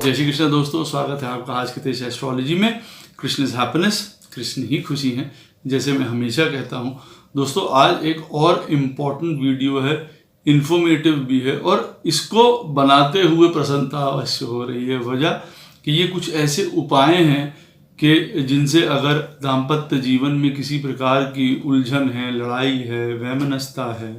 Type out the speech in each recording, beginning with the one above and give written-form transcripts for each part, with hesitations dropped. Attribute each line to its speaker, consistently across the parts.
Speaker 1: जय श्री कृष्ण दोस्तों, स्वागत है आपका आज के तेज एस्ट्रोलॉजी में। कृष्ण इज हैप्पीनेस, कृष्ण ही खुशी हैं, जैसे मैं हमेशा कहता हूँ। दोस्तों आज एक और इम्पॉर्टेंट वीडियो है, इन्फॉर्मेटिव भी है और इसको बनाते हुए प्रसन्नता अवश्य हो रही है। वजह कि ये कुछ ऐसे उपाय हैं कि जिनसे अगर दाम्पत्य जीवन में किसी प्रकार की उलझन है, लड़ाई है, वैमनस्यता है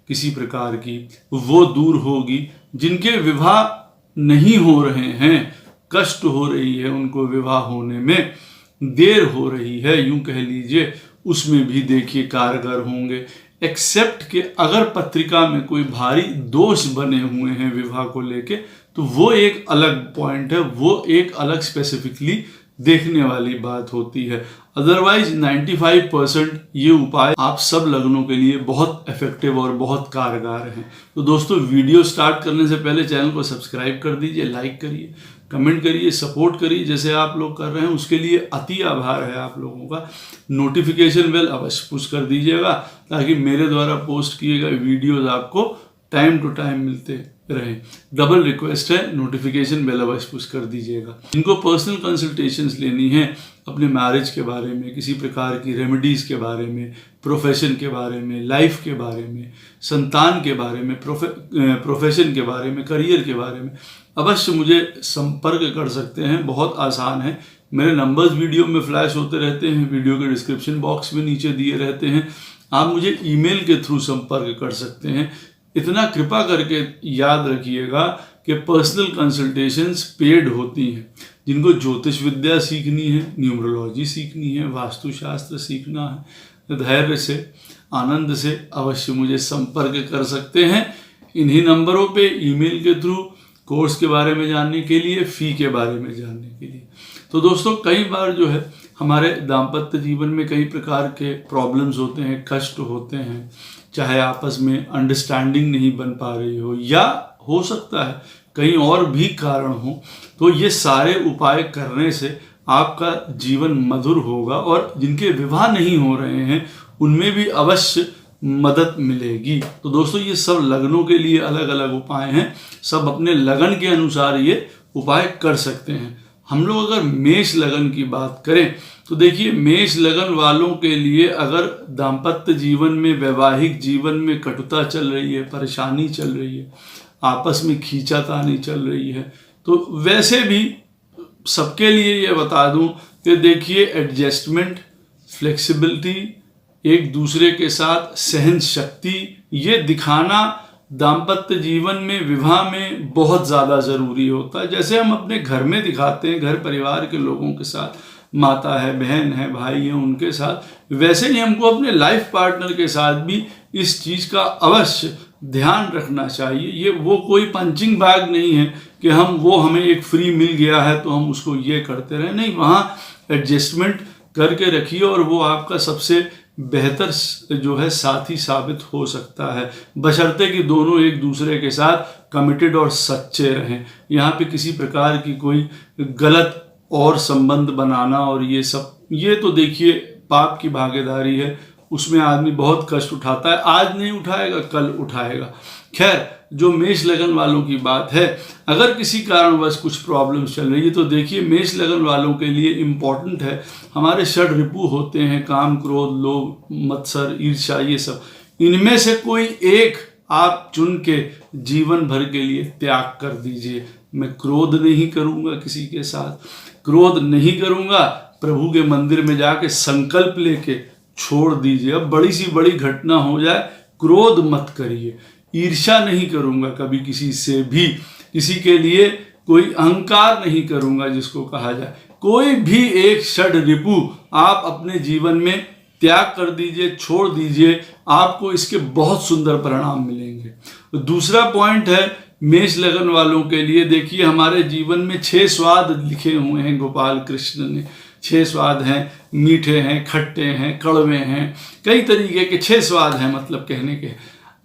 Speaker 1: किसी प्रकार की, वो दूर होगी। जिनके विवाह नहीं हो रहे हैं, कष्ट हो रही है उनको विवाह होने में, देर हो रही है यूं कह लीजिए, उसमें भी देखिए कारगर होंगे। एक्सेप्ट कि अगर पत्रिका में कोई भारी दोष बने हुए हैं विवाह को लेके, तो वो एक अलग पॉइंट है, वो एक अलग स्पेसिफिकली देखने वाली बात होती है। अदरवाइज 95% ये उपाय आप सब लग्नों के लिए बहुत इफेक्टिव और बहुत कारगर हैं। तो दोस्तों वीडियो स्टार्ट करने से पहले चैनल को सब्सक्राइब कर दीजिए, लाइक करिए, कमेंट करिए, सपोर्ट करिए जैसे आप लोग कर रहे हैं, उसके लिए अति आभार है आप लोगों का। नोटिफिकेशन बेल अवश्य पुश कर दीजिएगा ताकि मेरे द्वारा पोस्ट किए गए वीडियोज़ आपको टाइम टू टाइम मिलते रहे। डबल रिक्वेस्ट है, नोटिफिकेशन बेल अवश्य पुश कर दीजिएगा। जिनको पर्सनल कंसल्टेशंस लेनी है अपने मैरिज के बारे में, किसी प्रकार की रेमेडीज के बारे में, प्रोफेशन के बारे में, लाइफ के बारे में, संतान के बारे में, प्रोफेशन के बारे में, करियर के बारे में, अवश्य मुझे संपर्क कर सकते हैं। बहुत आसान है, मेरे नंबर्स वीडियो में फ्लैश होते रहते हैं, वीडियो के डिस्क्रिप्शन बॉक्स में नीचे दिए रहते हैं। आप मुझे ईमेल के थ्रू संपर्क कर सकते हैं। इतना कृपा करके याद रखिएगा कि पर्सनल कंसल्टेशंस पेड होती हैं। जिनको ज्योतिष विद्या सीखनी है, न्यूमरोलॉजी सीखनी है, वास्तुशास्त्र सीखना है, धैर्य से, आनंद से अवश्य मुझे संपर्क कर सकते हैं इन्हीं नंबरों पे, ईमेल के थ्रू, कोर्स के बारे में जानने के लिए, फ़ी के बारे में जानने के लिए। तो दोस्तों कई बार जो है हमारे दाम्पत्य जीवन में कई प्रकार के प्रॉब्लम्स होते हैं, कष्ट होते हैं, चाहे आपस में अंडरस्टैंडिंग नहीं बन पा रही हो या हो सकता है कहीं और भी कारण हो। तो ये सारे उपाय करने से आपका जीवन मधुर होगा और जिनके विवाह नहीं हो रहे हैं उनमें भी अवश्य मदद मिलेगी। तो दोस्तों ये सब लगनों के लिए अलग अलग उपाय हैं, सब अपने लगन के अनुसार ये उपाय कर सकते हैं। हम लोग अगर मेष लगन की बात करें तो देखिए, मेष लगन वालों के लिए अगर दाम्पत्य जीवन में, वैवाहिक जीवन में कटुता चल रही है, परेशानी चल रही है, आपस में खींचातानी चल रही है, तो वैसे भी सबके लिए ये बता दूं कि देखिए एडजस्टमेंट, फ्लेक्सिबिलिटी, एक दूसरे के साथ सहन शक्ति, ये दिखाना दाम्पत्य जीवन में, विवाह में बहुत ज़्यादा ज़रूरी होता है। जैसे हम अपने घर में दिखाते हैं, घर परिवार के लोगों के साथ, माता है, बहन है, भाई है, उनके साथ, वैसे ही हमको अपने लाइफ पार्टनर के साथ भी इस चीज़ का अवश्य ध्यान रखना चाहिए। ये वो कोई पंचिंग बैग नहीं है कि हमें एक फ्री मिल गया है तो हम उसको ये करते रहें। नहीं, वहाँ एडजस्टमेंट करके रखिए और वो आपका सबसे बेहतर जो है साथी साबित हो सकता है, बशर्ते कि दोनों एक दूसरे के साथ कमिटेड और सच्चे रहें। यहाँ पे किसी प्रकार की कोई गलत और संबंध बनाना और ये सब, ये तो देखिए पाप की भागीदारी है, उसमें आदमी बहुत कष्ट उठाता है। आज नहीं उठाएगा, कल उठाएगा। खैर, जो मेष लगन वालों की बात है, अगर किसी कारणवश कुछ प्रॉब्लम्स चल रही है तो देखिए मेष लगन वालों के लिए इम्पॉर्टेंट है, हमारे षड रिपु होते हैं, काम, क्रोध, लोभ, मत्सर, ईर्ष्या, ये सब, इनमें से कोई एक आप चुन के जीवन भर के लिए त्याग कर दीजिए। मैं क्रोध नहीं करूँगा किसी के साथ, क्रोध नहीं करूँगा, प्रभु के मंदिर में जाके संकल्प लेके छोड़ दीजिए। अब बड़ी सी बड़ी घटना हो जाए, क्रोध मत करिए। ईर्ष्या नहीं करूँगा कभी किसी से भी, किसी के लिए कोई अहंकार नहीं करूँगा जिसको कहा जाए। कोई भी एक षड रिपु आप अपने जीवन में त्याग कर दीजिए, छोड़ दीजिए, आपको इसके बहुत सुंदर परिणाम मिलेंगे। दूसरा पॉइंट है मेष लगन वालों के लिए, देखिए हमारे जीवन में 6 स्वाद लिखे हुए हैं गोपाल कृष्ण ने। 6 स्वाद हैं, मीठे हैं, खट्टे हैं, कड़वे हैं, कई तरीके के 6 स्वाद हैं, मतलब कहने के।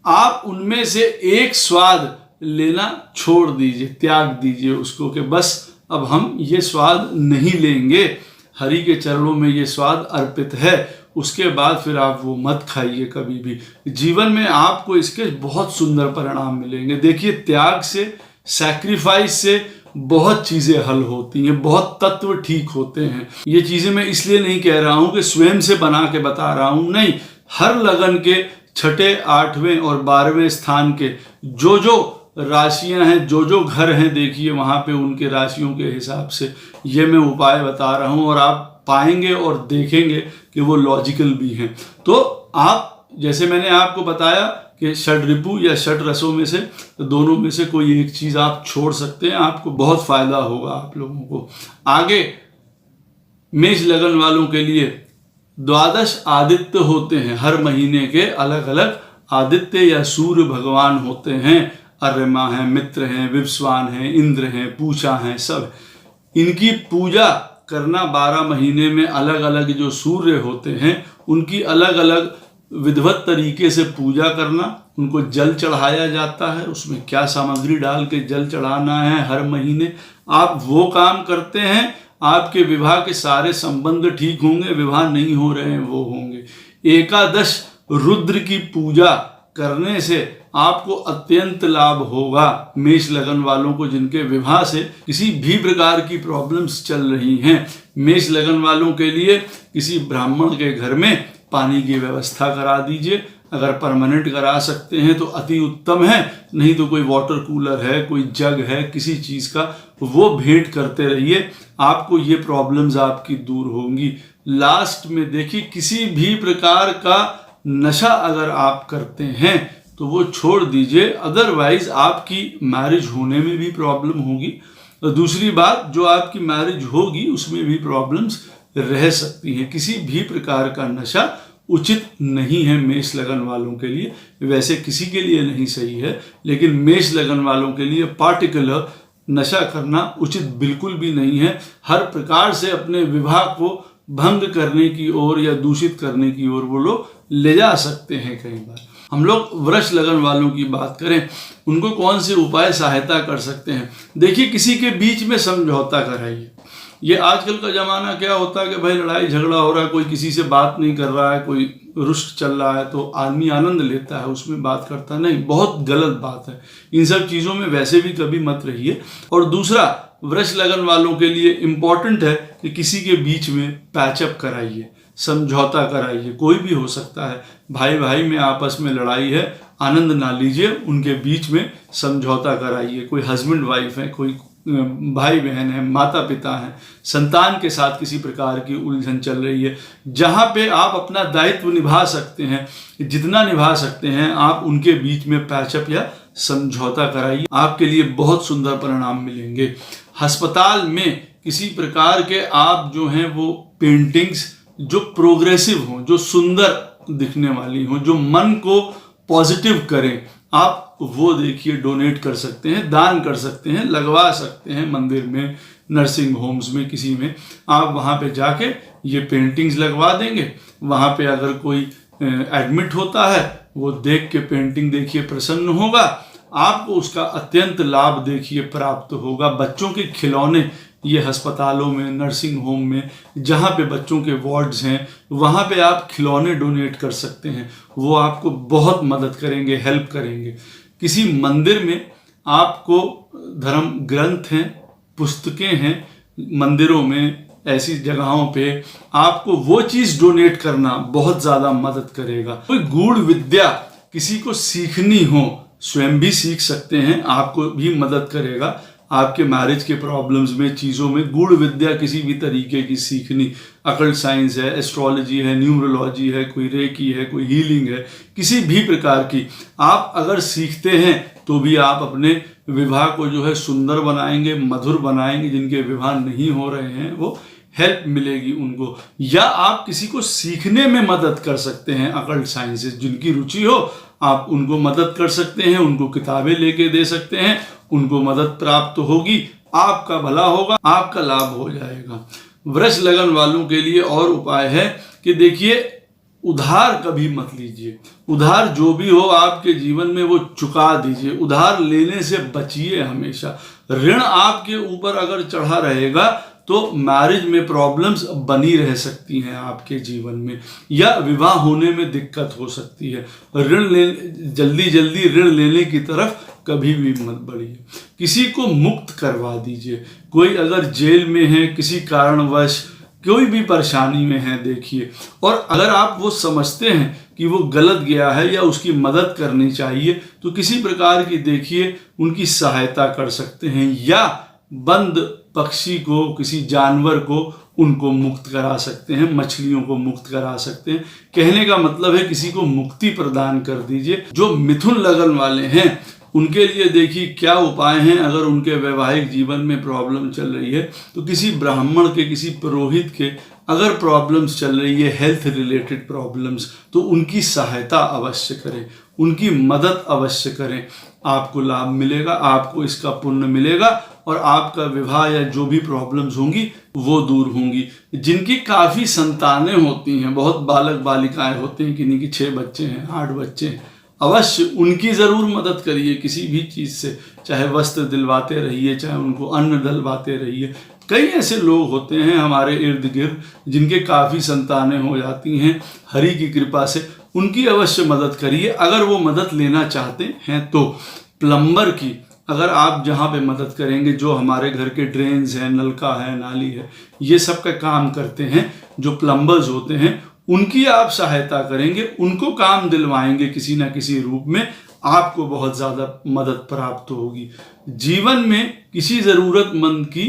Speaker 1: आप उनमें से एक स्वाद लेना छोड़ दीजिए, त्याग दीजिए उसको कि बस अब हम ये स्वाद नहीं लेंगे, हरि के चरणों में ये स्वाद अर्पित है। उसके बाद फिर आप वो मत खाइए कभी भी। जीवन में आपको इसके बहुत सुंदर परिणाम मिलेंगे। देखिए त्याग से, सैक्रिफाइस से बहुत चीज़ें हल होती हैं, बहुत तत्व ठीक होते हैं। ये चीज़ें मैं इसलिए नहीं कह रहा हूँ कि स्वयं से बना के बता रहा हूँ, नहीं, हर लगन के छठे, 8वें और 12वें स्थान के जो राशियां हैं, जो घर हैं, देखिए वहाँ पे उनके राशियों के हिसाब से ये मैं उपाय बता रहा हूँ और आप पाएंगे और देखेंगे कि वो लॉजिकल भी हैं। तो आप, जैसे मैंने आपको बताया कि षड रिपु या षड रसों में से दोनों में से कोई एक चीज़ आप छोड़ सकते हैं, आपको बहुत फायदा होगा आप लोगों को। आगे मेष लगन वालों के लिए 12 आदित्य होते हैं, हर महीने के अलग अलग आदित्य या सूर्य भगवान होते हैं। अर्यमा हैं, मित्र हैं, विवस्वान हैं, इंद्र हैं, पूषा हैं, सब इनकी पूजा करना। 12 महीने में अलग अलग जो सूर्य होते हैं उनकी अलग अलग विधिवत तरीके से पूजा करना। उनको जल चढ़ाया जाता है, उसमें क्या सामग्री डाल के जल चढ़ाना है हर महीने, आप वो काम करते हैं, आपके विवाह के सारे संबंध ठीक होंगे, विवाह नहीं हो रहे हैं वो होंगे। एकादश रुद्र की पूजा करने से आपको अत्यंत लाभ होगा। मेष लगन वालों को जिनके विवाह से किसी भी प्रकार की प्रॉब्लम्स चल रही हैं, मेष लगन वालों के लिए किसी ब्राह्मण के घर में पानी की व्यवस्था करा दीजिए। अगर परमानेंट करा सकते हैं तो अति उत्तम है, नहीं तो कोई वाटर कूलर है, कोई जग है किसी चीज़ का, वो भेंट करते रहिए, आपको ये प्रॉब्लम्स आपकी दूर होंगी। लास्ट में देखिए, किसी भी प्रकार का नशा अगर आप करते हैं तो वो छोड़ दीजिए, अदरवाइज आपकी मैरिज होने में भी प्रॉब्लम होगी। और दूसरी बात, जो आपकी मैरिज होगी उसमें भी प्रॉब्लम्स रह सकती हैं। किसी भी प्रकार का नशा उचित नहीं है मेष लगन वालों के लिए, वैसे किसी के लिए नहीं सही है, लेकिन मेष लगन वालों के लिए पार्टिकुलर नशा करना उचित बिल्कुल भी नहीं है। हर प्रकार से अपने विवाह को भंग करने की ओर या दूषित करने की ओर वो लोग ले जा सकते हैं कई बार। हम लोग वृष लगन वालों की बात करें, उनको कौन से उपाय सहायता कर सकते हैं। देखिए, किसी के बीच में समझौता कराइए। ये आजकल का ज़माना क्या होता है कि भाई लड़ाई झगड़ा हो रहा है, कोई किसी से बात नहीं कर रहा है, कोई रुष्ट चल रहा है तो आदमी आनंद लेता है, उसमें बात करता नहीं, बहुत गलत बात है। इन सब चीज़ों में वैसे भी कभी मत रहिए। और दूसरा, वृष लगन वालों के लिए इम्पॉर्टेंट है कि किसी के बीच में पैचअप कराइए, समझौता कराइए। कोई भी हो सकता है, भाई भाई में आपस में लड़ाई है, आनंद ना लीजिए, उनके बीच में समझौता कराइए। कोई हस्बैंड वाइफ है, कोई भाई बहन है, माता पिता हैं, संतान के साथ किसी प्रकार की उलझन चल रही है, जहाँ पे आप अपना दायित्व निभा सकते हैं, जितना निभा सकते हैं आप उनके बीच में पैचअप या समझौता कराइए, आपके लिए बहुत सुंदर परिणाम मिलेंगे। अस्पताल में किसी प्रकार के आप जो हैं वो पेंटिंग्स जो प्रोग्रेसिव हों, जो सुंदर दिखने वाली हों, जो मन को पॉजिटिव करें, आप वो देखिए डोनेट कर सकते हैं, दान कर सकते हैं, लगवा सकते हैं मंदिर में, नर्सिंग होम्स में, किसी में आप वहाँ पे जाके ये पेंटिंग्स लगवा देंगे। वहाँ पे अगर कोई एडमिट होता है, वो देख के पेंटिंग देखिए प्रसन्न होगा, आपको उसका अत्यंत लाभ देखिए प्राप्त होगा। बच्चों के खिलौने ये अस्पतालों में, नर्सिंग होम में, जहाँ पे बच्चों के वार्ड्स हैं, वहाँ पे आप खिलौने डोनेट कर सकते हैं, वो आपको बहुत मदद करेंगे, हेल्प करेंगे। किसी मंदिर में आपको धर्म ग्रंथ हैं, पुस्तकें हैं, मंदिरों में ऐसी जगहों पे आपको वो चीज़ डोनेट करना बहुत ज़्यादा मदद करेगा। कोई गूढ़ विद्या किसी को सीखनी हो, स्वयं भी सीख सकते हैं, आपको भी मदद करेगा। आपके मैरिज के प्रॉब्लम्स में, चीज़ों में गूढ़ विद्या किसी भी तरीके की सीखनी, अकल्ट साइंस है, एस्ट्रोलॉजी है, न्यूमरोलॉजी है, कोई रेकी है, कोई हीलिंग है, किसी भी प्रकार की आप अगर सीखते हैं तो भी आप अपने विवाह को जो है सुंदर बनाएंगे, मधुर बनाएंगे। जिनके विवाह नहीं हो रहे हैं वो हेल्प मिलेगी उनको। या आप किसी को सीखने में मदद कर सकते हैं, अकल्ट साइंसेस जिनकी रुचि हो आप उनको मदद कर सकते हैं, उनको किताबें लेके दे सकते हैं, उनको मदद प्राप्त होगी, आपका भला होगा, आपका लाभ हो जाएगा। वृष लगन वालों के लिए और उपाय है कि देखिए, उधार कभी मत लीजिए। उधार जो भी हो आपके जीवन में वो चुका दीजिए, उधार लेने से बचिए हमेशा। ऋण आपके ऊपर अगर चढ़ा रहेगा तो मैरिज में प्रॉब्लम्स बनी रह सकती हैं आपके जीवन में, या विवाह होने में दिक्कत हो सकती है। जल्दी ऋण लेने की तरफ कभी भी मत बढ़िए। किसी को मुक्त करवा दीजिए। कोई अगर जेल में है, किसी कारणवश कोई भी परेशानी में है, देखिए, और अगर आप वो समझते हैं कि वो गलत गया है या उसकी मदद करनी चाहिए, तो किसी प्रकार की देखिए उनकी सहायता कर सकते हैं, या बंद पक्षी को, किसी जानवर को उनको मुक्त करा सकते हैं, मछलियों को मुक्त करा सकते हैं। कहने का मतलब है किसी को मुक्ति प्रदान कर दीजिए। जो मिथुन लगन वाले हैं उनके लिए देखिए क्या उपाय हैं। अगर उनके वैवाहिक जीवन में प्रॉब्लम चल रही है तो किसी ब्राह्मण के, किसी पुरोहित के अगर प्रॉब्लम्स चल रही है, हेल्थ रिलेटेड प्रॉब्लम्स, तो उनकी सहायता अवश्य करें, उनकी मदद अवश्य करें। आपको लाभ मिलेगा, आपको इसका पुण्य मिलेगा और आपका विवाह या जो भी प्रॉब्लम्स होंगी वो दूर होंगी। जिनकी काफ़ी संतानें होती हैं, बहुत बालक बालिकाएं होते हैं, किन्हीं की 6 बच्चे हैं, 8 बच्चे हैं, अवश्य उनकी ज़रूर मदद करिए किसी भी चीज़ से, चाहे वस्त्र दिलवाते रहिए, चाहे उनको अन्न दिलवाते रहिए। कई ऐसे लोग होते हैं हमारे इर्द गिर्द जिनके काफ़ी संतानें हो जाती हैं, हरि की कृपा से, उनकी अवश्य मदद करिए अगर वो मदद लेना चाहते हैं तो। प्लम्बर की अगर आप जहाँ पे मदद करेंगे, जो हमारे घर के ड्रेन्स हैं, नलका है, नाली है, ये सब का काम करते हैं, जो प्लम्बर्स होते हैं, उनकी आप सहायता करेंगे, उनको काम दिलवाएंगे किसी ना किसी रूप में, आपको बहुत ज़्यादा मदद प्राप्त होगी। जीवन में किसी ज़रूरतमंद की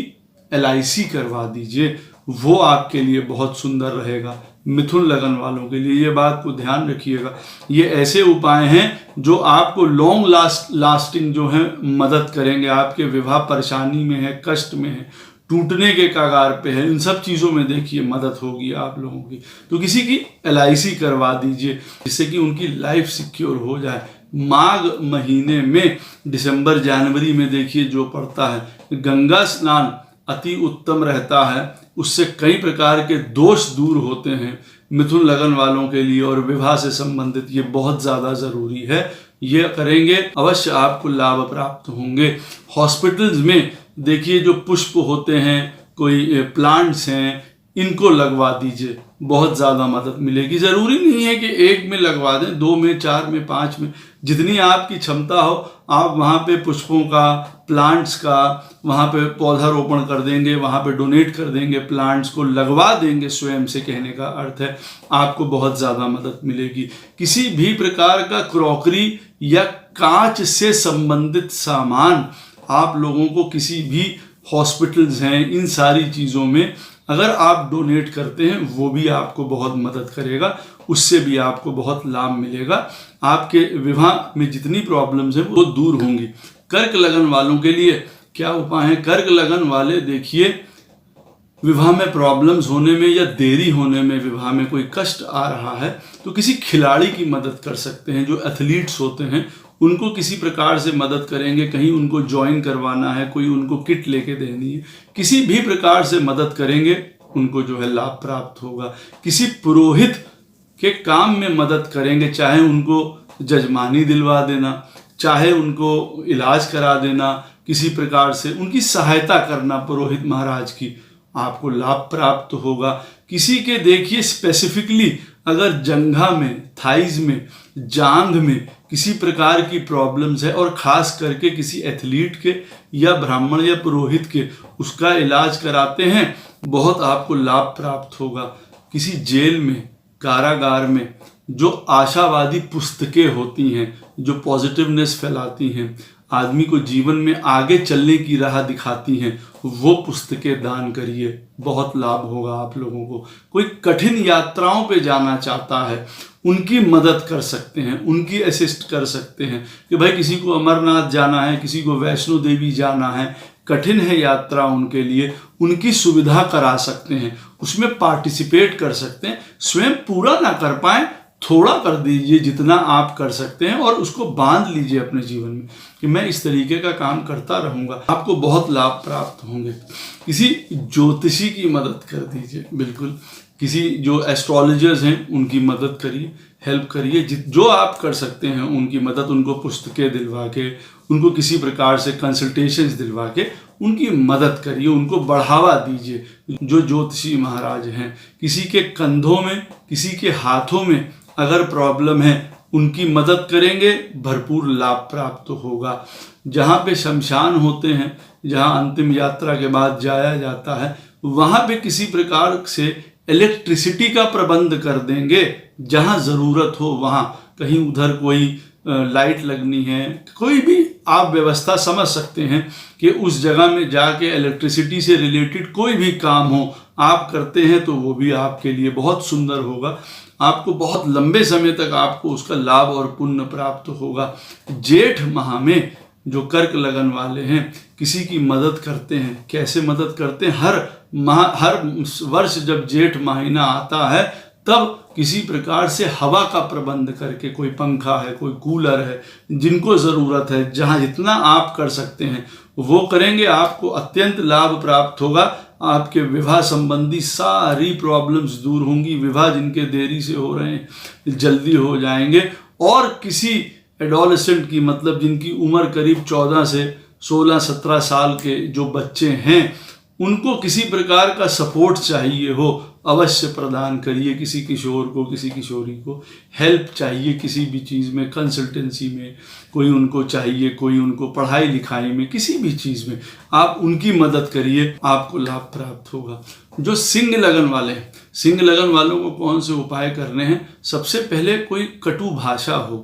Speaker 1: LIC करवा दीजिए, वो आपके लिए बहुत सुंदर रहेगा। मिथुन लगन वालों के लिए ये बात को ध्यान रखिएगा। ये ऐसे उपाय हैं जो आपको लॉन्ग लास्टिंग जो है मदद करेंगे। आपके विवाह परेशानी में है, कष्ट में है, टूटने के कगार पे है, इन सब चीज़ों में देखिए मदद होगी आप लोगों की। तो किसी की LIC करवा दीजिए जिससे कि उनकी लाइफ सिक्योर हो जाए। माघ महीने में, दिसंबर जनवरी में देखिए जो पड़ता है, गंगा स्नान अति उत्तम रहता है, उससे कई प्रकार के दोष दूर होते हैं मिथुन लगन वालों के लिए, और विवाह से संबंधित ये बहुत ज़्यादा ज़रूरी है। ये करेंगे अवश्य आपको लाभ प्राप्त होंगे। हॉस्पिटल्स में देखिए जो पुष्प होते हैं, कोई प्लांट्स हैं, इनको लगवा दीजिए, बहुत ज़्यादा मदद मिलेगी। ज़रूरी नहीं है कि एक में लगवा दें, 2 में, 4 में, 5 में, जितनी आपकी क्षमता हो आप वहाँ पे पुष्पों का, प्लांट्स का, वहाँ पे पौधारोपण कर देंगे, वहाँ पे डोनेट कर देंगे, प्लांट्स को लगवा देंगे स्वयं से, कहने का अर्थ है आपको बहुत ज़्यादा मदद मिलेगी। किसी भी प्रकार का क्रॉकरी या कांच से संबंधित सामान आप लोगों को किसी भी हॉस्पिटल्स हैं, इन सारी चीज़ों में अगर आप डोनेट करते हैं, वो भी आपको बहुत मदद करेगा, उससे भी आपको बहुत लाभ मिलेगा। आपके विवाह में जितनी प्रॉब्लम्स हैं वो दूर होंगी। कर्क लगन वालों के लिए क्या उपाय हैं? कर्क लगन वाले देखिए, विवाह में प्रॉब्लम्स होने में या देरी होने में, विवाह में कोई कष्ट आ रहा है, तो किसी खिलाड़ी की मदद कर सकते हैं। जो एथलीट्स होते हैं उनको किसी प्रकार से मदद करेंगे, कहीं उनको ज्वाइन करवाना है, कोई उनको किट लेके देनी है, किसी भी प्रकार से मदद करेंगे, उनको जो है लाभ प्राप्त होगा। किसी पुरोहित के काम में मदद करेंगे, चाहे उनको जजमानी दिलवा देना, चाहे उनको इलाज करा देना, किसी प्रकार से उनकी सहायता करना पुरोहित महाराज की, आपको लाभ प्राप्त होगा। किसी के देखिए स्पेसिफिकली अगर जंघा में, थाइज में, जांघ में किसी प्रकार की प्रॉब्लम्स है, और ख़ास करके किसी एथलीट के या ब्राह्मण या पुरोहित के, उसका इलाज कराते हैं, बहुत आपको लाभ प्राप्त होगा। किसी जेल में, कारागार में जो आशावादी पुस्तकें होती हैं, जो पॉजिटिवनेस फैलाती हैं, आदमी को जीवन में आगे चलने की राह दिखाती हैं, वो पुस्तकें दान करिए, बहुत लाभ होगा आप लोगों को। कोई कठिन यात्राओं पे जाना चाहता है, उनकी मदद कर सकते हैं, उनकी असिस्ट कर सकते हैं कि भाई किसी को अमरनाथ जाना है, किसी को वैष्णो देवी जाना है, कठिन है यात्रा उनके लिए, उनकी सुविधा करा सकते हैं, उसमें पार्टिसिपेट कर सकते हैं। स्वयं पूरा ना कर पाएँ, थोड़ा कर दीजिए जितना आप कर सकते हैं, और उसको बांध लीजिए अपने जीवन में कि मैं इस तरीके का काम करता रहूँगा, आपको बहुत लाभ प्राप्त होंगे। किसी ज्योतिषी की मदद कर दीजिए, बिल्कुल, किसी जो एस्ट्रोलॉजर्स हैं उनकी मदद करिए, हेल्प करिए, जो आप कर सकते हैं उनकी मदद, उनको पुस्तकें दिलवा के, उनको किसी प्रकार से कंसल्टेशंस दिलवा के उनकी मदद करिए, उनको बढ़ावा दीजिए। जो ज्योतिषी महाराज हैं, किसी के कंधों में, किसी के हाथों में अगर प्रॉब्लम है, उनकी मदद करेंगे, भरपूर लाभ प्राप्त होगा। जहाँ पे शमशान होते हैं, जहाँ अंतिम यात्रा के बाद जाया जाता है, वहाँ पे किसी प्रकार से इलेक्ट्रिसिटी का प्रबंध कर देंगे। जहाँ ज़रूरत हो वहाँ, कहीं उधर कोई लाइट लगनी है, कोई भी आप व्यवस्था समझ सकते हैं कि उस जगह में जाके इलेक्ट्रिसिटी से रिलेटेड कोई भी काम हो आप करते हैं, तो वो भी आपके लिए बहुत सुंदर होगा। आपको बहुत लंबे समय तक आपको उसका लाभ और पुण्य प्राप्त होगा। जेठ माह में जो कर्क लगन वाले हैं, किसी की मदद करते हैं। कैसे मदद करते हैं? हर वर्ष जब जेठ महीना आता है, तब किसी प्रकार से हवा का प्रबंध करके, कोई पंखा है, कोई कूलर है, जिनको ज़रूरत है, जहाँ जितना आप कर सकते हैं वो करेंगे, आपको अत्यंत लाभ प्राप्त होगा। आपके विवाह संबंधी सारी प्रॉब्लम्स दूर होंगी। विवाह जिनके देरी से हो रहे हैं जल्दी हो जाएंगे। और किसी एडोलेसेंट की, मतलब जिनकी उम्र करीब 14 से 16-17 साल के जो बच्चे हैं, उनको किसी प्रकार का सपोर्ट चाहिए हो, अवश्य प्रदान करिए। किसी किशोर को, किसी किशोरी को हेल्प चाहिए किसी भी चीज़ में, कंसल्टेंसी में कोई उनको चाहिए, कोई उनको पढ़ाई लिखाई में, किसी भी चीज़ में आप उनकी मदद करिए, आपको लाभ प्राप्त होगा। जो सिंह लगन वाले हैं, सिंह लगन वालों को कौन से उपाय करने हैं? सबसे पहले कोई कटु भाषा हो,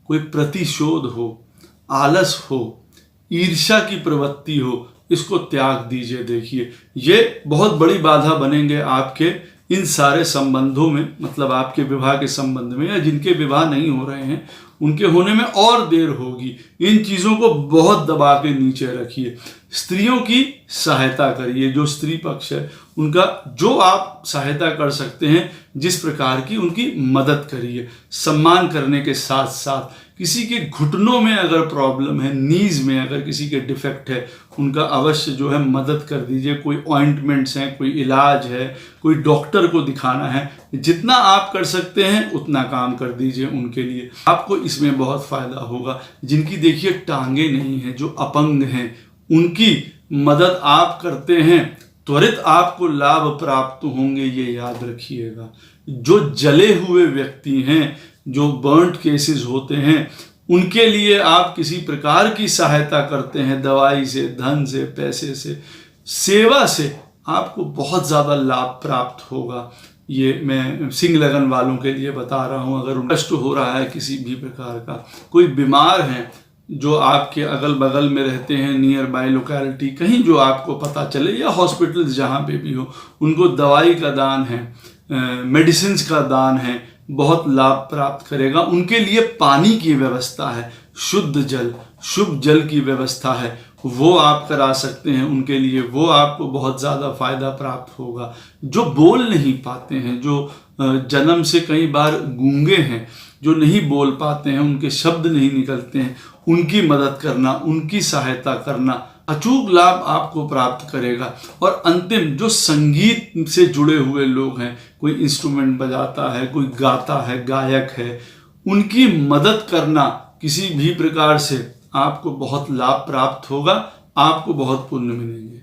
Speaker 1: कोई प्रतिशोध हो, आलस हो, ईर्ष्या की प्रवृत्ति हो, इसको त्याग दीजिए। देखिए, ये बहुत बड़ी बाधा बनेंगे आपके इन सारे संबंधों में, मतलब आपके विवाह के संबंध में, या जिनके विवाह नहीं हो रहे हैं उनके होने में और देर होगी। इन चीज़ों को बहुत दबा के नीचे रखिए। स्त्रियों की सहायता करिए। जो स्त्री पक्ष है उनका जो आप सहायता कर सकते हैं, जिस प्रकार की, उनकी मदद करिए। सम्मान करने के साथ साथ किसी के घुटनों में अगर प्रॉब्लम है, नीज में अगर किसी के डिफेक्ट है, उनका अवश्य जो है मदद कर दीजिए। कोई ऑइंटमेंट्स हैं, कोई इलाज है, कोई डॉक्टर को दिखाना है, जितना आप कर सकते हैं उतना काम कर दीजिए उनके लिए। आपको इसमें बहुत फ़ायदा होगा। जिनकी देखिए टांगे नहीं हैं, जो अपंग हैं, उनकी मदद आप करते हैं, त्वरित आपको लाभ प्राप्त होंगे, ये याद रखिएगा। जो जले हुए व्यक्ति हैं, जो बर्न्ड केसेस होते हैं, उनके लिए आप किसी प्रकार की सहायता करते हैं, दवाई से, धन से, पैसे से, सेवा से, आपको बहुत ज़्यादा लाभ प्राप्त होगा। ये मैं सिंह लगन वालों के लिए बता रहा हूँ। अगर कष्ट हो रहा है किसी भी प्रकार का, कोई बीमार हैं जो आपके अगल बगल में रहते हैं, नियर बाय लोकेलिटी, कहीं जो आपको पता चले, या हॉस्पिटल्स जहाँ पे भी हो, उनको दवाई का दान है, मेडिसिन का दान है, बहुत लाभ प्राप्त करेगा। उनके लिए पानी की व्यवस्था है, शुद्ध जल, शुभ जल की व्यवस्था है, वो आप करा सकते हैं उनके लिए, वो आपको बहुत ज़्यादा फायदा प्राप्त होगा। जो बोल नहीं पाते हैं, जो जन्म से कई बार गूंगे हैं, जो नहीं बोल पाते हैं, उनके शब्द नहीं निकलते हैं, उनकी मदद करना, उनकी सहायता करना अचूक लाभ आपको प्राप्त करेगा। और अंतिम, जो संगीत से जुड़े हुए लोग हैं, कोई इंस्ट्रूमेंट बजाता है, कोई गाता है, गायक है, उनकी मदद करना किसी भी प्रकार से आपको बहुत लाभ प्राप्त होगा, आपको बहुत पुण्य मिलेंगे।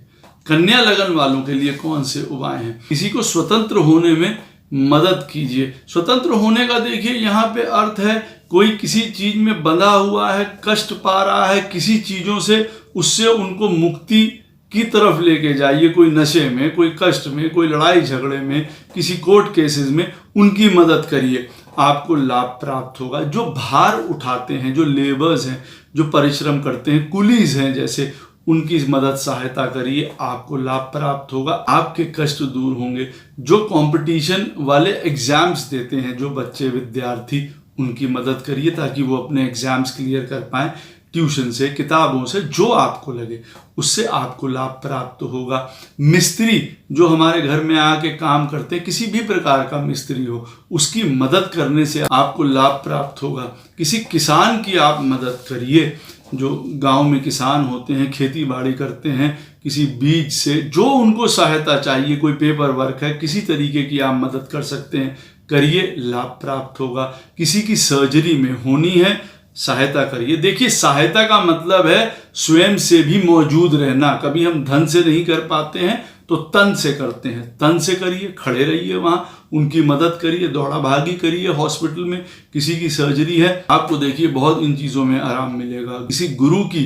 Speaker 1: कन्या लगन वालों के लिए कौन से उपाय हैं? किसी को स्वतंत्र होने में मदद कीजिए। स्वतंत्र होने का देखिए यहाँ पे अर्थ है, कोई किसी चीज में बंधा हुआ है, कष्ट पा रहा है किसी चीजों से, उससे उनको मुक्ति की तरफ लेके जाइए। कोई नशे में, कोई कष्ट में, कोई लड़ाई झगड़े में, किसी कोर्ट केसेस में, उनकी मदद करिए, आपको लाभ प्राप्त होगा। जो भार उठाते हैं, जो लेबर्स हैं, जो परिश्रम करते हैं, कुलीज हैं जैसे, उनकी मदद सहायता करिए, आपको लाभ प्राप्त होगा, आपके कष्ट दूर होंगे। जो कंपटीशन वाले एग्जाम्स देते हैं, जो बच्चे विद्यार्थी, उनकी मदद करिए ताकि वो अपने एग्जाम्स क्लियर कर पाएँ। ट्यूशन से, किताबों से, जो आपको लगे उससे आपको लाभ प्राप्त होगा। मिस्त्री जो हमारे घर में आके काम करते हैं, किसी भी प्रकार का मिस्त्री हो, उसकी मदद करने से आपको लाभ प्राप्त होगा। किसी किसान की आप मदद करिए, जो गांव में किसान होते हैं, खेती बाड़ी करते हैं, किसी बीज से जो उनको सहायता चाहिए, कोई पेपर वर्क है, किसी तरीके की आप मदद कर सकते हैं, करिए, लाभ प्राप्त होगा। किसी की सर्जरी में होनी है, सहायता करिए। देखिए, सहायता का मतलब है स्वयं से भी मौजूद रहना। कभी हम धन से नहीं कर पाते हैं तो तन से करते हैं। तन से करिए, खड़े रहिए, वहां उनकी मदद करिए, दौड़ा भागी करिए। हॉस्पिटल में किसी की सर्जरी है, आपको देखिए बहुत इन चीजों में आराम मिलेगा। किसी गुरु की,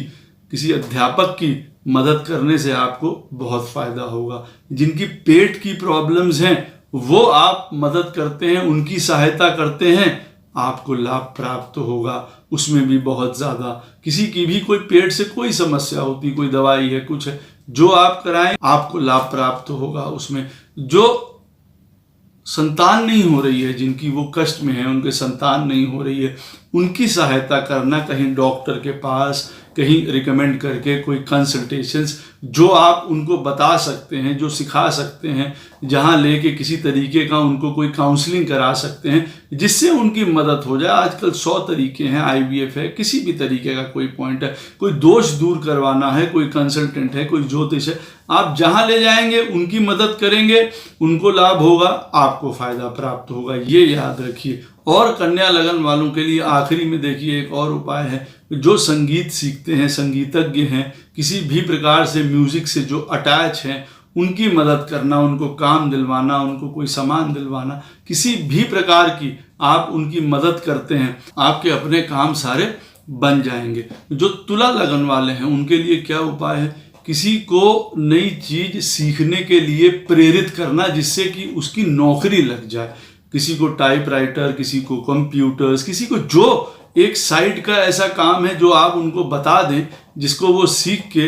Speaker 1: किसी अध्यापक की मदद करने से आपको बहुत फायदा होगा। जिनकी पेट की प्रॉब्लम्स हैं वो आप मदद करते हैं, उनकी सहायता करते हैं, आपको लाभ प्राप्त होगा उसमें भी बहुत ज्यादा। किसी की भी कोई पेट से कोई समस्या होती, कोई दवाई है, कुछ है, जो आप कराएं आपको लाभ प्राप्त होगा उसमें। जो संतान नहीं हो रही है, जिनकी वो कष्ट में है, उनके संतान नहीं हो रही है, उनकी सहायता करना, कहीं डॉक्टर के पास कहीं रिकमेंड करके कोई कंसल्टेशंस जो आप उनको बता सकते हैं, जो सिखा सकते हैं, जहां लेके किसी तरीके का उनको कोई काउंसलिंग करा सकते हैं जिससे उनकी मदद हो जाए। आजकल 100 तरीके हैं, IVF है, किसी भी तरीके का कोई पॉइंट है, कोई दोष दूर करवाना है, कोई कंसल्टेंट है, कोई ज्योतिष है, आप जहां ले जाएंगे उनकी मदद करेंगे, उनको लाभ होगा, आपको फायदा प्राप्त होगा, ये याद रखिए। और कन्या लगन वालों के लिए आखिरी में देखिए एक और उपाय है। जो संगीत सीखते हैं, संगीतज्ञ हैं, किसी भी प्रकार से म्यूजिक से जो अटैच हैं, उनकी मदद करना, उनको काम दिलवाना, उनको कोई सामान दिलवाना, किसी भी प्रकार की आप उनकी मदद करते हैं, आपके अपने काम सारे बन जाएंगे। जो तुला लगन वाले हैं उनके लिए क्या उपाय है? किसी को नई चीज सीखने के लिए प्रेरित करना जिससे कि उसकी नौकरी लग जाए। किसी को टाइपराइटर, किसी को कंप्यूटर्स, किसी को जो एक साइड का ऐसा काम है जो आप उनको बता दें, जिसको वो सीख के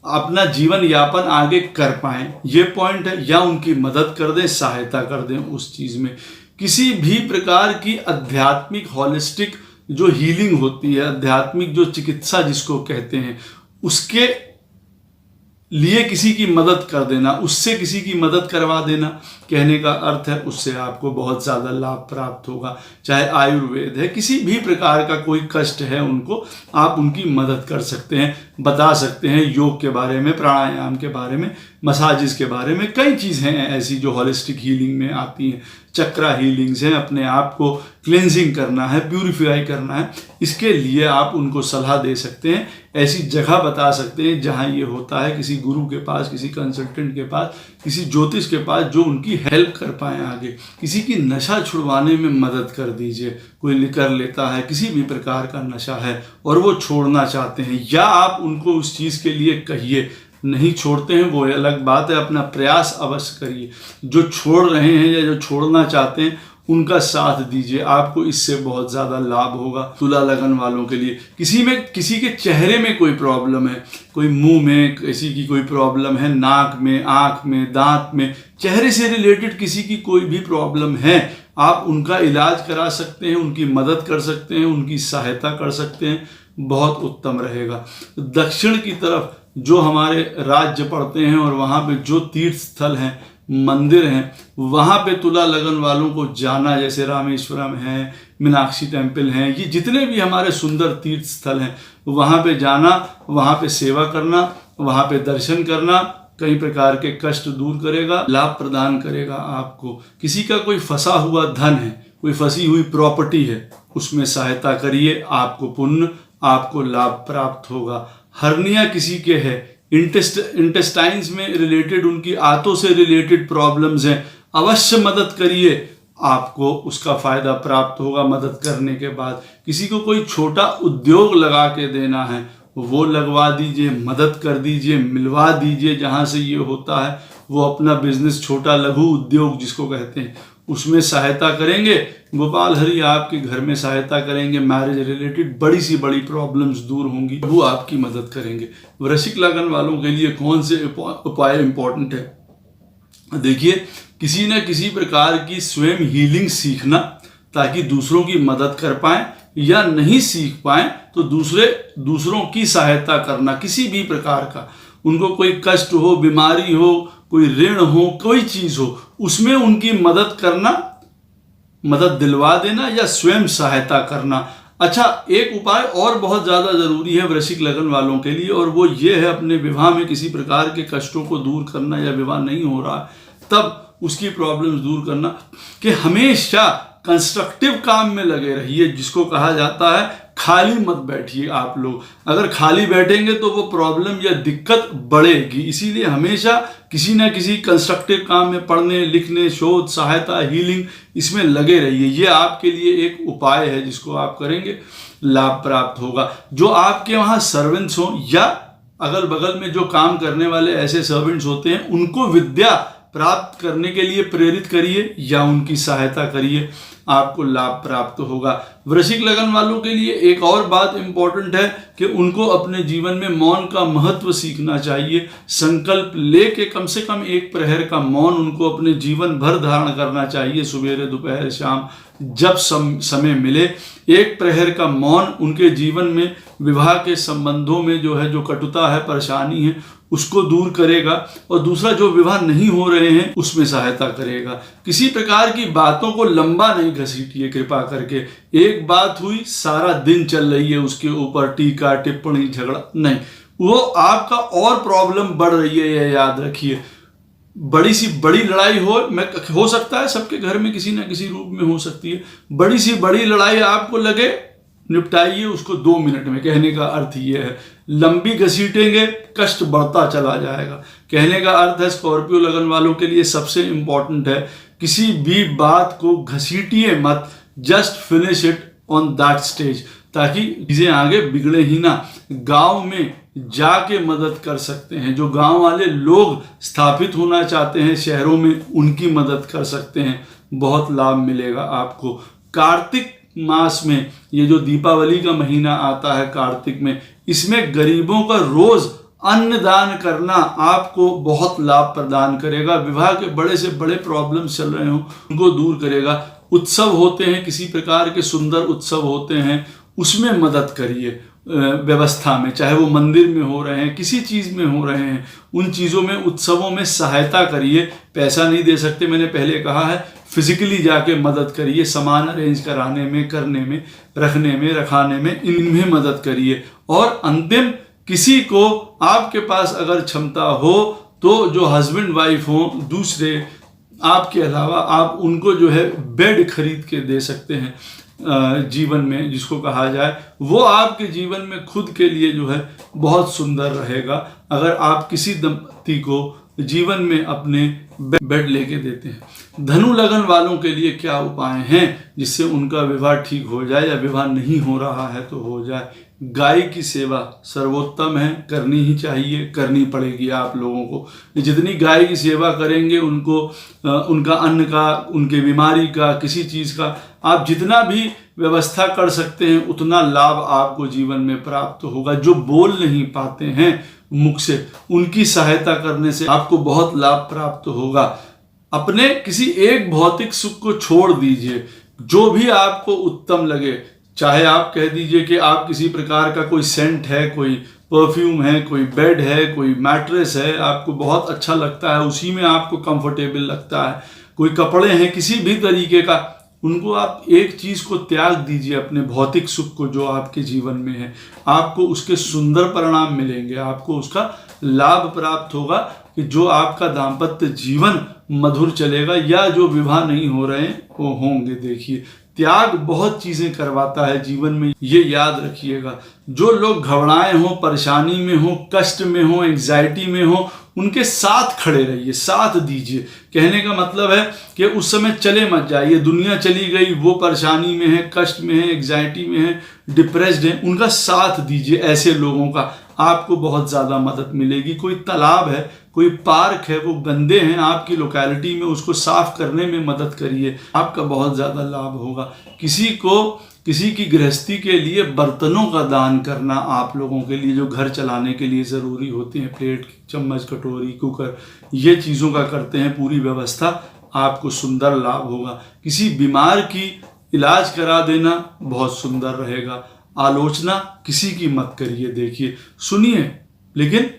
Speaker 1: अपना जीवन यापन आगे कर पाएं, ये पॉइंट है। या उनकी मदद कर दें, सहायता कर दें उस चीज में। किसी भी प्रकार की आध्यात्मिक हॉलिस्टिक जो हीलिंग होती है, आध्यात्मिक जो चिकित्सा जिसको कहते हैं, उसके लिए किसी की मदद कर देना, उससे किसी की मदद करवा देना, कहने का अर्थ है उससे आपको बहुत ज़्यादा लाभ प्राप्त होगा। चाहे आयुर्वेद है, किसी भी प्रकार का कोई कष्ट है उनको आप उनकी मदद कर सकते हैं, बता सकते हैं। योग के बारे में, प्राणायाम के बारे में, मसाजिस के बारे में, कई चीज़ें हैं ऐसी जो हॉलिस्टिक हीलिंग में आती हैं। चक्रा हीलिंग्स हैं, अपने आप को क्लेंजिंग करना है, प्यूरिफाई करना है, इसके लिए आप उनको सलाह दे सकते हैं। ऐसी जगह बता सकते हैं जहां ये होता है, किसी गुरु के पास, किसी कंसल्टेंट के पास, किसी ज्योतिष के पास, जो उनकी हेल्प कर पाए आगे। किसी की नशा छुड़वाने में मदद कर दीजिए। कोई लिकर लेता है, किसी भी प्रकार का नशा है और वो छोड़ना चाहते हैं, या आप उनको उस चीज़ के लिए कहिए, नहीं छोड़ते हैं वो अलग बात है, अपना प्रयास अवश्य करिए। जो छोड़ रहे हैं या जो छोड़ना चाहते हैं उनका साथ दीजिए, आपको इससे बहुत ज़्यादा लाभ होगा। तुला लगन वालों के लिए किसी के चेहरे में कोई प्रॉब्लम है, कोई मुंह में किसी की कोई प्रॉब्लम है, नाक में, आँख में, दांत में, चेहरे से रिलेटेड किसी की कोई भी प्रॉब्लम है, आप उनका इलाज करा सकते हैं, उनकी मदद कर सकते हैं, उनकी सहायता कर सकते हैं, बहुत उत्तम रहेगा। दक्षिण की तरफ जो हमारे राज्य पड़ते हैं और वहाँ पे जो तीर्थ स्थल हैं, मंदिर हैं, वहाँ पे तुला लगन वालों को जाना, जैसे रामेश्वरम है, मीनाक्षी टेम्पल हैं, ये जितने भी हमारे सुंदर तीर्थ स्थल हैं, वहाँ पे जाना, वहाँ पे सेवा करना, वहाँ पे दर्शन करना, कई प्रकार के कष्ट दूर करेगा, लाभ प्रदान करेगा आपको। किसी का कोई फंसा हुआ धन है, कोई फंसी हुई प्रॉपर्टी है, उसमें सहायता करिए, आपको पुण्य, आपको लाभ प्राप्त होगा। हर्निया किसी के है, इंटेस्टाइन्स में रिलेटेड, उनकी आंतों से रिलेटेड प्रॉब्लम्स हैं, अवश्य मदद करिए, आपको उसका फायदा प्राप्त होगा मदद करने के बाद। किसी को कोई छोटा उद्योग लगा के देना है, वो लगवा दीजिए, मदद कर दीजिए, मिलवा दीजिए। जहाँ से ये होता है वो अपना बिजनेस, छोटा लघु उद्योग जिसको कहते हैं, उसमें सहायता करेंगे। गोपाल हरि आपके घर में सहायता करेंगे, मैरिज रिलेटेड बड़ी सी बड़ी प्रॉब्लम्स दूर होंगी, वो आपकी मदद करेंगे। वृश्चिक लगन वालों के लिए कौन से उपाय इंपॉर्टेंट है? देखिए, किसी न किसी प्रकार की स्वयं हीलिंग सीखना, ताकि दूसरों की मदद कर पाएं, या नहीं सीख पाएं तो दूसरों की सहायता करना, किसी भी प्रकार का। उनको कोई कष्ट हो, बीमारी हो, कोई ऋण हो, कोई चीज हो, उसमें उनकी मदद करना, मदद दिलवा देना, या स्वयं सहायता करना। अच्छा, एक उपाय और बहुत ज़्यादा ज़रूरी है वृश्चिक लगन वालों के लिए, और वो ये है अपने विवाह में किसी प्रकार के कष्टों को दूर करना, या विवाह नहीं हो रहा तब उसकी प्रॉब्लम्स दूर करना, कि हमेशा कंस्ट्रक्टिव काम में लगे रहिए, जिसको कहा जाता है खाली मत बैठिए आप लोग। अगर खाली बैठेंगे तो वो प्रॉब्लम या दिक्कत बढ़ेगी। इसीलिए हमेशा किसी ना किसी कंस्ट्रक्टिव काम में, पढ़ने लिखने, शोध, सहायता, हीलिंग, इसमें लगे रहिए। ये आपके लिए एक उपाय है जिसको आप करेंगे लाभ प्राप्त होगा। जो आपके वहाँ सर्वेंट्स हों या अगल बगल में जो काम करने वाले ऐसे सर्वेंट्स होते हैं, उनको विद्या प्राप्त करने के लिए प्रेरित करिए या उनकी सहायता करिए, आपको लाभ प्राप्त होगा। वृश्चिक लगन वालों के लिए एक और बात इंपॉर्टेंट है कि उनको अपने जीवन में मौन का महत्व सीखना चाहिए। संकल्प लेके कम से कम 1 प्रहर का मौन उनको अपने जीवन भर धारण करना चाहिए। सुबह दोपहर शाम जब समय मिले 1 प्रहर का मौन उनके जीवन में विवाह के संबंधों में जो कटुता है, परेशानी है, उसको दूर करेगा। और दूसरा, जो विवाह नहीं हो रहे हैं उसमें सहायता करेगा। किसी प्रकार की बातों को लंबा नहीं घसीटिए कृपा करके। एक बात हुई, सारा दिन चल रही है उसके ऊपर टीका टिप्पणी झगड़ा, नहीं, वो आपका और प्रॉब्लम बढ़ रही है, ये याद रखिए। बड़ी सी बड़ी लड़ाई हो सकता है, सबके घर में किसी ना किसी रूप में हो सकती है। बड़ी सी बड़ी लड़ाई आपको लगे, निपटाइए उसको 2 मिनट में। कहने का अर्थ ये है, लंबी घसीटेंगे कष्ट बढ़ता चला जाएगा। कहने का अर्थ है, स्कॉर्पियो लगन वालों के लिए सबसे इंपॉर्टेंट है, किसी भी बात को घसीटिए मत, just finish it on that stage, ताकि चीजें आगे बिगड़े ही ना। गांव में जाके मदद कर सकते हैं, जो गांव वाले लोग स्थापित होना चाहते हैं शहरों में, उनकी मदद कर सकते हैं, बहुत लाभ मिलेगा आपको। कार्तिक मास में, ये जो दीपावली का महीना आता है कार्तिक में, इसमें गरीबों का रोज अन्न दान करना आपको बहुत लाभ प्रदान करेगा। विवाह के बड़े से बड़े प्रॉब्लम चल रहे हो उनको दूर करेगा। उत्सव होते हैं, किसी प्रकार के सुंदर उत्सव होते हैं, उसमें मदद करिए। व्यवस्था में, चाहे वो मंदिर में हो रहे हैं, किसी चीज में हो रहे हैं, उन चीजों में, उत्सवों में सहायता करिए। पैसा नहीं दे सकते, मैंने पहले कहा है, फिजिकली जाके मदद करिए, सामान अरेंज कराने में, करने में, रखने में, रखाने में, इनमें मदद करिए। और अंतिम, किसी को आपके पास अगर क्षमता हो तो जो हस्बैंड वाइफ हो दूसरे आपके अलावा, आप उनको बेड खरीद के दे सकते हैं जीवन में, जिसको कहा जाए, वो आपके जीवन में खुद के लिए बहुत सुंदर रहेगा। अगर आप किसी दंपति को जीवन में अपने बेड लेके देते हैं। धनु लगन वालों के लिए क्या उपाय हैं जिससे उनका विवाह ठीक हो जाए, या विवाह नहीं हो रहा है तो हो जाए। गाय की सेवा सर्वोत्तम है, करनी ही चाहिए, करनी पड़ेगी आप लोगों को। जितनी गाय की सेवा करेंगे, उनको उनका अन्न का, उनके बीमारी का, किसी चीज़ का आप जितना भी व्यवस्था कर सकते हैं, उतना लाभ आपको जीवन में प्राप्त होगा। जो बोल नहीं पाते हैं मुख से, उनकी सहायता करने से आपको बहुत लाभ प्राप्त होगा। अपने किसी एक भौतिक सुख को छोड़ दीजिए, जो भी आपको उत्तम लगे, चाहे आप कह दीजिए कि आप किसी प्रकार का कोई सेंट है, कोई परफ्यूम है, कोई बेड है, कोई मैट्रेस है, आपको बहुत अच्छा लगता है, उसी में आपको कंफर्टेबल लगता है, कोई कपड़े हैं, किसी भी तरीके का, उनको आप एक चीज को त्याग दीजिए, अपने भौतिक सुख को जो आपके जीवन में है, आपको उसके सुंदर परिणाम मिलेंगे, आपको उसका लाभ प्राप्त होगा कि जो आपका दाम्पत्य जीवन मधुर चलेगा, या जो विवाह नहीं हो रहे हैं वो होंगे। देखिए, त्याग बहुत चीजें करवाता है जीवन में, ये याद रखिएगा। जो लोग घबराए हों, परेशानी में हो, कष्ट में हो, एंग्जाइटी में हो, उनके साथ खड़े रहिए, साथ दीजिए। कहने का मतलब है कि उस समय चले मत जाइए, दुनिया चली गई, वो परेशानी में है, कष्ट में है, एंग्जाइटी में है, डिप्रेस्ड है, उनका साथ दीजिए। ऐसे लोगों का आपको बहुत ज़्यादा मदद मिलेगी। कोई तालाब है, कोई पार्क है, वो गंदे हैं आपकी लोकेलिटी में, उसको साफ करने में मदद करिए, आपका बहुत ज़्यादा लाभ होगा। किसी की गृहस्थी के लिए बर्तनों का दान करना आप लोगों के लिए, जो घर चलाने के लिए ज़रूरी होते हैं, प्लेट, चम्मच, कटोरी, कुकर, ये चीज़ों का करते हैं पूरी व्यवस्था, आपको सुंदर लाभ होगा। किसी बीमार की इलाज करा देना बहुत सुंदर रहेगा। आलोचना किसी की मत करिए। देखिए, सुनिए, लेकिन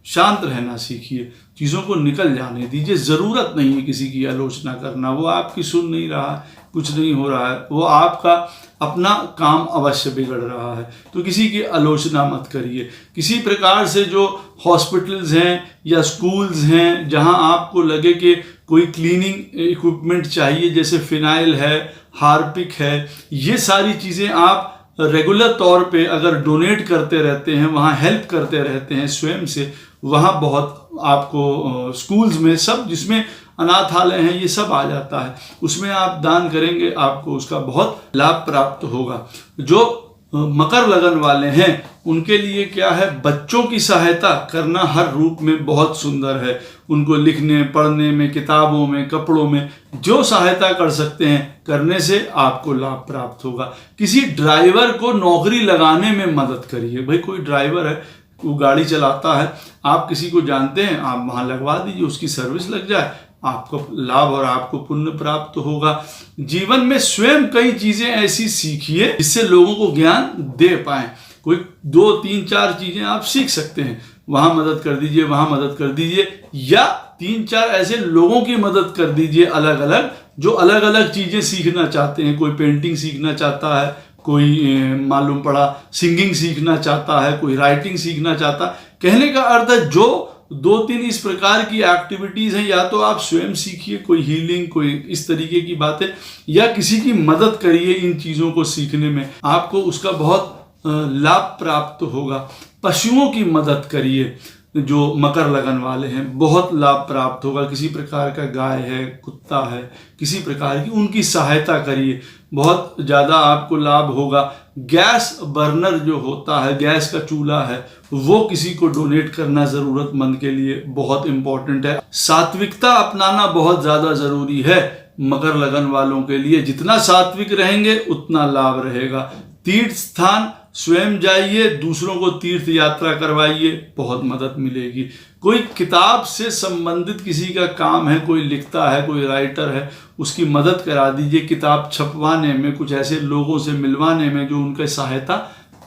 Speaker 1: शांत रहना सीखिए, चीज़ों को निकल जाने दीजिए। ज़रूरत नहीं है किसी की आलोचना करना, वो आपकी सुन नहीं रहा है, कुछ नहीं हो रहा है, वो आपका अपना काम अवश्य बिगड़ रहा है, तो किसी की आलोचना मत करिए। किसी प्रकार से जो हॉस्पिटल्स हैं या स्कूल्स हैं, जहां आपको लगे कि कोई क्लीनिंग इक्विपमेंट चाहिए, जैसे फिनाइल है, हार्पिक है, ये सारी चीज़ें आप रेगुलर तौर पे अगर डोनेट करते रहते हैं, वहाँ हेल्प करते रहते हैं स्वयं से, वहाँ बहुत आपको स्कूल्स में सब जिसमें अनाथालय हैं ये सब आ जाता है, उसमें आप दान करेंगे, आपको उसका बहुत लाभ प्राप्त होगा। जो मकर लगन वाले हैं उनके लिए क्या है, बच्चों की सहायता करना हर रूप में बहुत सुंदर है। उनको लिखने पढ़ने में, किताबों में, कपड़ों में जो सहायता कर सकते हैं करने से आपको लाभ प्राप्त होगा। किसी ड्राइवर को नौकरी लगाने में मदद करिए। भाई कोई ड्राइवर है, वो गाड़ी चलाता है, आप किसी को जानते हैं, आप वहाँ लगवा दीजिए, उसकी सर्विस लग जाए, आपको लाभ और आपको पुण्य प्राप्त होगा। जीवन में स्वयं कई चीजें ऐसी सीखिए जिससे लोगों को ज्ञान दे पाए। कोई 2, 3, 4 चीजें आप सीख सकते हैं, वहां मदद कर दीजिए, वहां मदद कर दीजिए, या 3-4 ऐसे लोगों की मदद कर दीजिए अलग अलग, जो अलग अलग चीजें सीखना चाहते हैं। कोई पेंटिंग सीखना चाहता है, कोई मालूम पड़ा सिंगिंग सीखना चाहता है, कोई राइटिंग सीखना चाहता है। कहने का अर्थ है जो 2-3 इस प्रकार की एक्टिविटीज हैं, या तो आप स्वयं सीखिए, कोई हीलिंग, कोई इस तरीके की बातें, या किसी की मदद करिए इन चीजों को सीखने में, आपको उसका बहुत लाभ प्राप्त होगा। पशुओं की मदद करिए, जो मकर लगन वाले हैं, बहुत लाभ प्राप्त होगा। किसी प्रकार का गाय है, कुत्ता है, किसी प्रकार की उनकी सहायता करिए, बहुत ज़्यादा आपको लाभ होगा। गैस बर्नर जो होता है, गैस का चूल्हा है, वो किसी को डोनेट करना ज़रूरतमंद के लिए बहुत इम्पोर्टेंट है। सात्विकता अपनाना बहुत ज़्यादा ज़रूरी है मकर लगन वालों के लिए। जितना सात्विक रहेंगे उतना लाभ रहेगा। तीर्थ स्थान स्वयं जाइए, दूसरों को तीर्थ यात्रा करवाइए, बहुत मदद मिलेगी। कोई किताब से संबंधित किसी का काम है, कोई लिखता है, कोई राइटर है, उसकी मदद करा दीजिए, किताब छपवाने में, कुछ ऐसे लोगों से मिलवाने में जो उनकी सहायता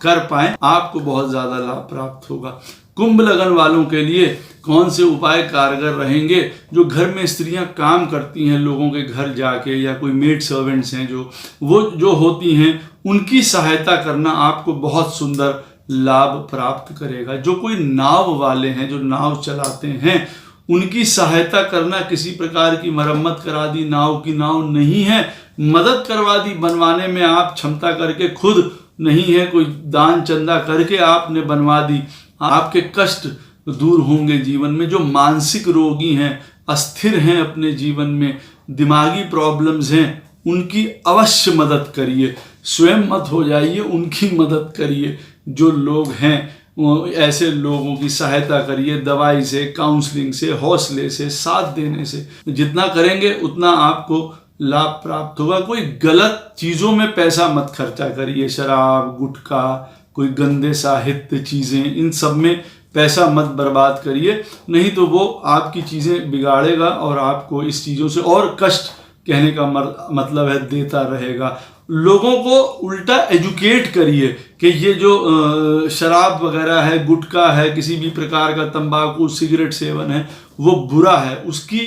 Speaker 1: कर पाए, आपको बहुत ज़्यादा लाभ प्राप्त होगा। कुंभ लगन वालों के लिए कौन से उपाय कारगर रहेंगे? जो घर में स्त्रियां काम करती हैं, लोगों के घर जाके, या कोई मेड सर्वेंट्स हैं जो होती हैं, उनकी सहायता करना आपको बहुत सुंदर लाभ प्राप्त करेगा। जो कोई नाव वाले हैं, जो नाव चलाते हैं, उनकी सहायता करना, किसी प्रकार की मरम्मत करा दी, नाव की नाव नहीं है, मदद करवा दी बनवाने में, आप क्षमता करके खुद नहीं है, कोई दान चंदा करके आपने बनवा दी, आपके कष्ट दूर होंगे जीवन में। जो मानसिक रोगी हैं, अस्थिर हैं अपने जीवन में, दिमागी प्रॉब्लम्स हैं, उनकी अवश्य मदद करिए। स्वयं मत हो जाइए, उनकी मदद करिए। जो लोग हैं ऐसे लोगों की सहायता करिए, दवाई से, काउंसलिंग से, हौसले से, साथ देने से। जितना करेंगे उतना आपको लाभ प्राप्त होगा। कोई गलत चीज़ों में पैसा मत खर्चा करिए, शराब, गुटखा, कोई गंदे साहित्य चीज़ें, इन सब में पैसा मत बर्बाद करिए, नहीं तो वो आपकी चीज़ें बिगाड़ेगा और आपको इस चीज़ों से और कष्ट, कहने का मतलब है, देता रहेगा। लोगों को उल्टा एजुकेट करिए कि ये जो शराब वगैरह है, गुटखा है, किसी भी प्रकार का तंबाकू, सिगरेट सेवन है, वो बुरा है। उसकी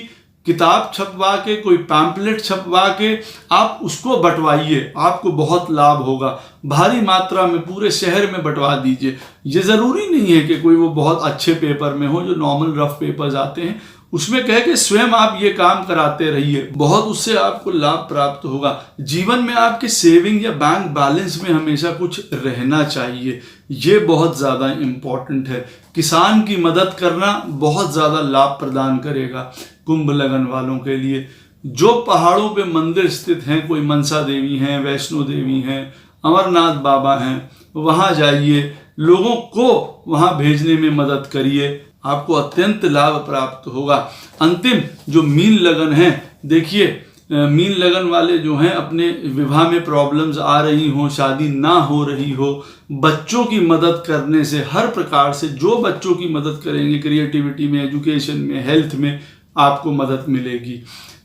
Speaker 1: किताब छपवा के, कोई पैम्पलेट छपवा के आप उसको बंटवाइए, आपको बहुत लाभ होगा। भारी मात्रा में पूरे शहर में बंटवा दीजिए। ये ज़रूरी नहीं है कि कोई वो बहुत अच्छे पेपर में हो, जो नॉर्मल रफ पेपर्स आते हैं उसमें कह के स्वयं आप ये काम कराते रहिए, बहुत उससे आपको लाभ प्राप्त होगा। जीवन में आपके सेविंग या बैंक बैलेंस में हमेशा कुछ रहना चाहिए, ये बहुत ज़्यादा इम्पॉर्टेंट है। किसान की मदद करना बहुत ज़्यादा लाभ प्रदान करेगा कुंभ लगन वालों के लिए। जो पहाड़ों पे मंदिर स्थित हैं, कोई मनसा देवी हैं, वैष्णो देवी हैं, अमरनाथ बाबा हैं, वहाँ जाइए, लोगों को वहाँ भेजने में मदद करिए, आपको अत्यंत लाभ प्राप्त होगा। अंतिम जो मीन लगन है, देखिए मीन लगन वाले जो हैं, अपने विवाह में प्रॉब्लम्स आ रही हो, शादी ना हो रही हो, बच्चों की मदद करने से, हर प्रकार से जो बच्चों की मदद करेंगे, क्रिएटिविटी में, एजुकेशन में, हेल्थ में, आपको मदद मिलेगी।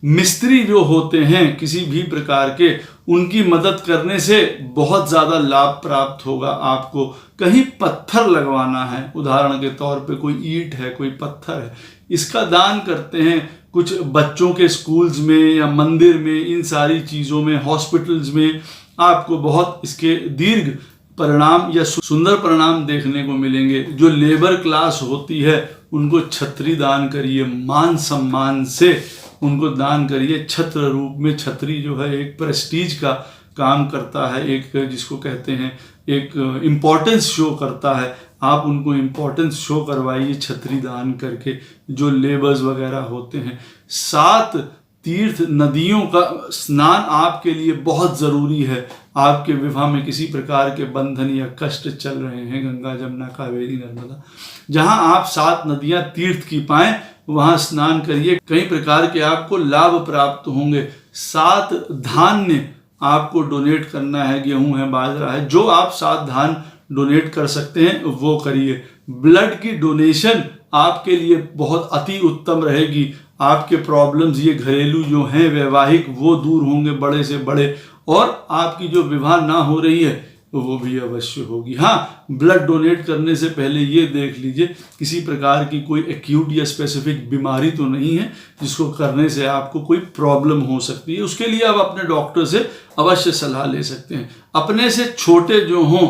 Speaker 1: मिस्त्री जो होते हैं किसी भी प्रकार के, उनकी मदद करने से बहुत ज़्यादा लाभ प्राप्त होगा आपको। कहीं पत्थर लगवाना है, उदाहरण के तौर पे कोई ईंट है, कोई पत्थर है, इसका दान करते हैं कुछ बच्चों के स्कूल्स में या मंदिर में, इन सारी चीज़ों में, हॉस्पिटल्स में, आपको बहुत इसके दीर्घ परिणाम या सुंदर परिणाम देखने को मिलेंगे। जो लेबर क्लास होती है उनको छतरी दान करिए, मान सम्मान से उनको दान करिए। छत्र रूप में, छतरी जो है एक प्रेस्टीज का काम करता है, एक जिसको कहते हैं एक इम्पोर्टेंस शो करता है। आप उनको इम्पोर्टेंस शो करवाइए छतरी दान करके, जो लेबर्स वगैरह होते हैं। 7 तीर्थ नदियों का स्नान आपके लिए बहुत ज़रूरी है। आपके विवाह में किसी प्रकार के बंधन या कष्ट चल रहे हैं, गंगा जमुना कावेरी नर्मदा, जहां आप 7 नदियां तीर्थ की पाएं वहां स्नान करिए। कई प्रकार के आपको लाभ प्राप्त होंगे। 7 धान्य आपको डोनेट करना है, गेहूं है, बाजरा है, जो आप 7 धान डोनेट कर सकते हैं वो करिए। ब्लड की डोनेशन आपके लिए बहुत अति उत्तम रहेगी। आपके प्रॉब्लम्स ये घरेलू जो हैं वैवाहिक वो दूर होंगे बड़े से बड़े, और आपकी जो विवाह ना हो रही है वो भी अवश्य होगी। हाँ, ब्लड डोनेट करने से पहले ये देख लीजिए किसी प्रकार की कोई एक्यूट या स्पेसिफिक बीमारी तो नहीं है जिसको करने से आपको कोई प्रॉब्लम हो सकती है। उसके लिए आप अपने डॉक्टर से अवश्य सलाह ले सकते हैं। अपने से छोटे जो हों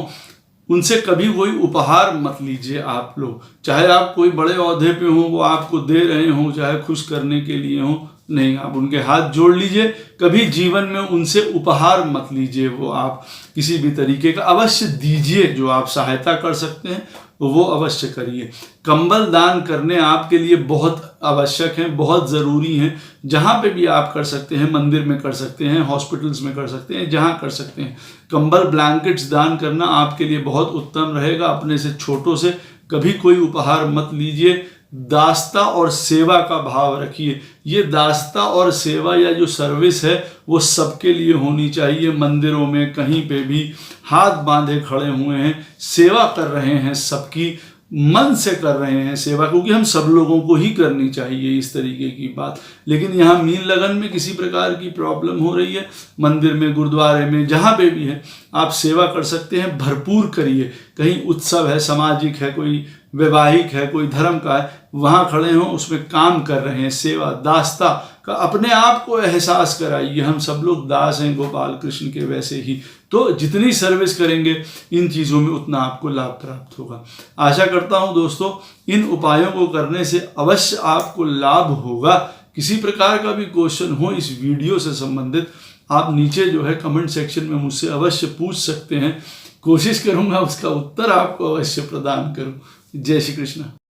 Speaker 1: उनसे कभी कोई उपहार मत लीजिए आप लोग, चाहे आप कोई बड़े ओहदे पे हो, वो आपको दे रहे हों, चाहे खुश करने के लिए हो, नहीं, आप उनके हाथ जोड़ लीजिए। कभी जीवन में उनसे उपहार मत लीजिए, वो आप किसी भी तरीके का अवश्य दीजिए। जो आप सहायता कर सकते हैं वो अवश्य करिए। कंबल दान करने आपके लिए बहुत आवश्यक हैं, बहुत ज़रूरी हैं। जहाँ पे भी आप कर सकते हैं, मंदिर में कर सकते हैं, हॉस्पिटल्स में कर सकते हैं, जहाँ कर सकते हैं, कंबल ब्लैंकेट्स दान करना आपके लिए बहुत उत्तम रहेगा। अपने से छोटों से कभी कोई उपहार मत लीजिए। दास्ता और सेवा का भाव रखिए। ये दास्ता और सेवा या जो सर्विस है वो सबके लिए होनी चाहिए। मंदिरों में कहीं पे भी हाथ बांधे खड़े हुए हैं, सेवा कर रहे हैं, सबकी मन से कर रहे हैं सेवा, क्योंकि हम सब लोगों को ही करनी चाहिए इस तरीके की बात। लेकिन यहाँ मीन लगन में किसी प्रकार की प्रॉब्लम हो रही है, मंदिर में, गुरुद्वारे में, जहाँ पे भी है आप सेवा कर सकते हैं, भरपूर करिए। कहीं उत्सव है, सामाजिक है, कोई वैवाहिक है, कोई धर्म का है, वहाँ खड़े हों, उसमें काम कर रहे हैं, सेवा दास्ता का अपने आप को एहसास कराइए। हम सब लोग दास हैं गोपाल कृष्ण के, वैसे ही तो जितनी सर्विस करेंगे इन चीज़ों में उतना आपको लाभ प्राप्त होगा। आशा करता हूं दोस्तों इन उपायों को करने से अवश्य आपको लाभ होगा। किसी प्रकार का भी क्वेश्चन हो इस वीडियो से संबंधित, आप नीचे जो है कमेंट सेक्शन में मुझसे अवश्य पूछ सकते हैं। कोशिश करूंगा उसका उत्तर आपको अवश्य प्रदान करूं। जय श्री कृष्ण।